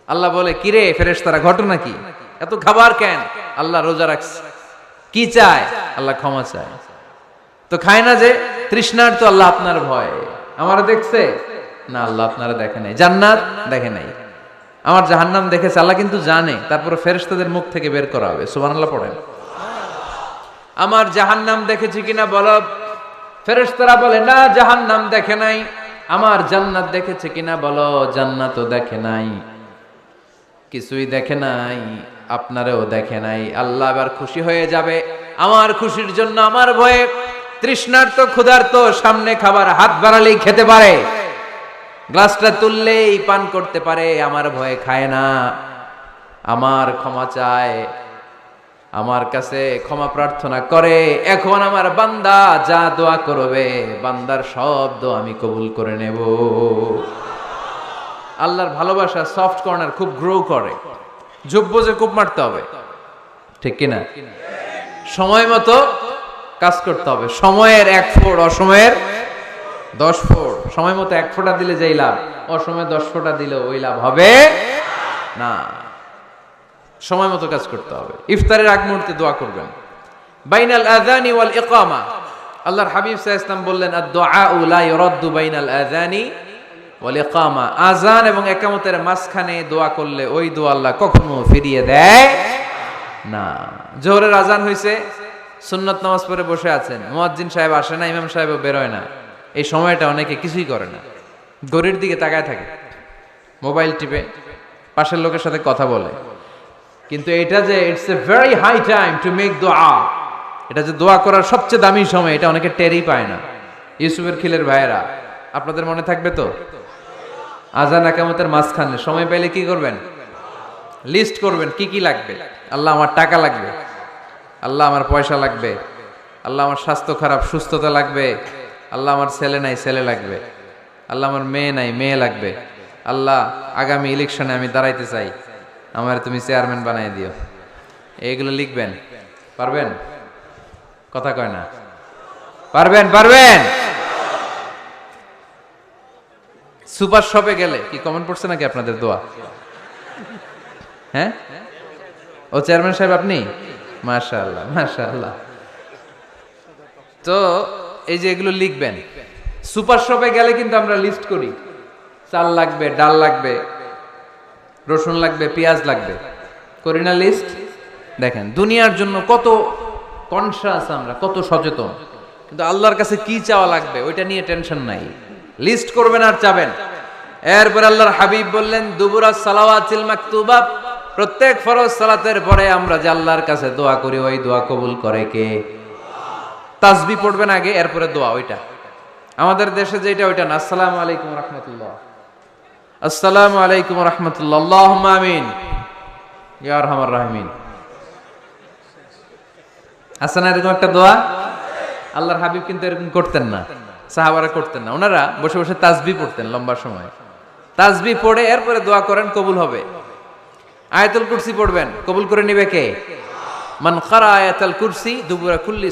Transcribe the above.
আল্লাহ বলে, কিরে ফেরেশতারা, ঘটনা কি? এত খাবার কেন? আল্লাহ রোজা রাখছে। কি চায়? আল্লাহ ক্ষমা চায়। তো খায় না যে তৃষ্ণার, তো আল্লাহ আপনার ভয়। আমারে দেখছে না, আল্লাহ আপনারা দেখে নাই। জান্নাত দেখে নাই, আমার জাহান্নাম দেখেছে। আল্লাহ কিন্তু জানে, তারপরে ফেরেশতাদের মুখ থেকে বের করা হবে। সুবহানাল্লাহ পড়েন। আমার জাহান্নাম দেখেছি কিনা বলো। ফেরেশতারা বলে, না জাহান্নাম দেখে নাই। আমার জান্নাত দেখেছে কিনা বলো। জান্নাতও দেখে নাই, কিছুই দেখে নাই, আপনারেও দেখে নাই। আল্লাহ এবার খুশি হয়ে যাবে। আমার খুশির জন্য আমার ভয়ে তৃষ্ণার্ত ক্ষুধার্ত সামনে খাবার হাত বাড়ালেই খেতে পারে, গ্লাসটা তুললেই পান করতে পারে, আমার ভয়ে খায় না। আমার ক্ষমা চায়, আমার কাছে ক্ষমা প্রার্থনা করে। এখন আমার বান্দা যা দোয়া করবে, বান্দার সব দোয়া আমি কবুল করে নেব। আল্লাহর ভালোবাসা সফট কর্নার খুব গ্রো করে, ঝোপ বোঝে খুব মারতে হবে, ঠিক কিনা? সময় মতো কাজ করতে হবে। সময়ের 1 ফোঁট, অসময়ের 10 ফোঁট। সময় মতো 1 ফোঁটা দিলে যেই লাভ, অসময়ে 10 ফোঁটা দিলে ওই লাভ হবে না। সময় মতো কাজ করতে হবে। ইফতারের আগ মুহূর্তে দোয়া করবেন। বাইনাল আযানি ওয়াল ইকামা, আল্লাহর হাবিব সাল্লাল্লাহু আলাইহি ওয়াসাল্লাম বললেন, আদ-দুআউ লা ইউরাদ্দু বাইনাল আযানি ওয়াল ইকামা। আযান এবং ইকামতের মাঝখানে দোয়া করলে ওই দোয়া আল্লাহ কখনো ফিরিয়ে দেয় না। জোহরের আযান হইছে, সুন্নাত নামাজ পড়ে বসে আছেন, মুয়াজ্জিন সাহেব আসে না, ইমাম সাহেবও বের হয় না। এই সময়টা অনেকে কিছুই করে না, ঘড়ির দিকে তাকায় থাকে, মোবাইল টিপে, পাশের লোকের সাথে কথা বলে। কিন্তু এটা যে it's a very high time to make দোয়া, এটা যে দোয়া করার সবচেয়ে দামি সময়, এটা অনেকে টেরই পায় না। ইউসুফের খিলের ভাইয়েরা, আপনাদের মনে থাকবে তো? আযান ইকামতের মাঝখানে সময় পেলে কি করবেন? লিস্ট করবেন কি কি লাগবে। আল্লাহ আমার টাকা লাগবে, আল্লাহ আমার পয়সা লাগবে, আল্লাহ আমার স্বাস্থ্য খারাপ, সুস্থতা লাগবে, আল্লাহ আমার ছেলে নাই, ছেলে লাগবে, আল্লাহ আমার মেয়ে নাই, মেয়ে লাগবে, আল্লাহ আগামী ইলেকশনে আমি দাঁড়াইতে চাই, আমার তুমি চেয়ারম্যান বানাই দিও। এইগুলো লিখবেন। পারবেন? কথা কয় না। পারবেন? পারবেন? সুপার শপে গেলে কি কমেন্ট পড়ছে নাকি আপনাদের দোয়া? হ্যাঁ, ও চেয়ারম্যান সাহেব আপনি? মাশাআল্লাহ, মাশাআল্লাহ। তো এই যে এগুলো লিখবেন। সুপার শপে গেলে কিন্তু আমরা লিস্ট করি, চাল লাগবে, ডাল লাগবে, রসুন লাগবে, পেঁয়াজ লাগবে, করি না লিস্ট? দেখেন দুনিয়ার জন্য কত কনশাস আমরা, কত সচেতন, কিন্তু আল্লাহর কাছে কি চাওয়া লাগবে ওইটা নিয়ে টেনশন নাই। লিস্ট করবেন আর চাবেন। এরপর আল্লাহর হাবিব বললেন, দুবুরাস সালাওয়াতিল মাকতুবা, প্রত্যেক ফরজ সালাতের পরে আমরা যে আল্লাহর কাছে দোয়া করি, ওই দোয়া কবুল করে কে? তাসবিহ পড়বেন আগে, এরপরে দোয়া। ওইটা আমাদের দেশে যেটা, ওইটা না। আসসালামু আলাইকুম রাহমাতুল্লাহ, আসসালামু আলাইকুম রাহমাতুল্লাহ, আল্লাহুম্মা আমিন ইয়া আরহামার রাহিমিন। আছে না এরকম একটা দোয়া? আল্লাহর হাবিব কিন্তু এরকম করতেন না, সাহাবারা করতেন না। ওনারা বসে বসে তাসবিহ পড়তেন লম্বা সময়। তাসবিহ পড়ে এরপরে দোয়া করেন, কবুল হবে। আয়াতুল কুরসি পড়বেন, কবুল করে নিবে কে? মান ক্বারা আয়াতুল কুরসি দুবুরা কুল্লি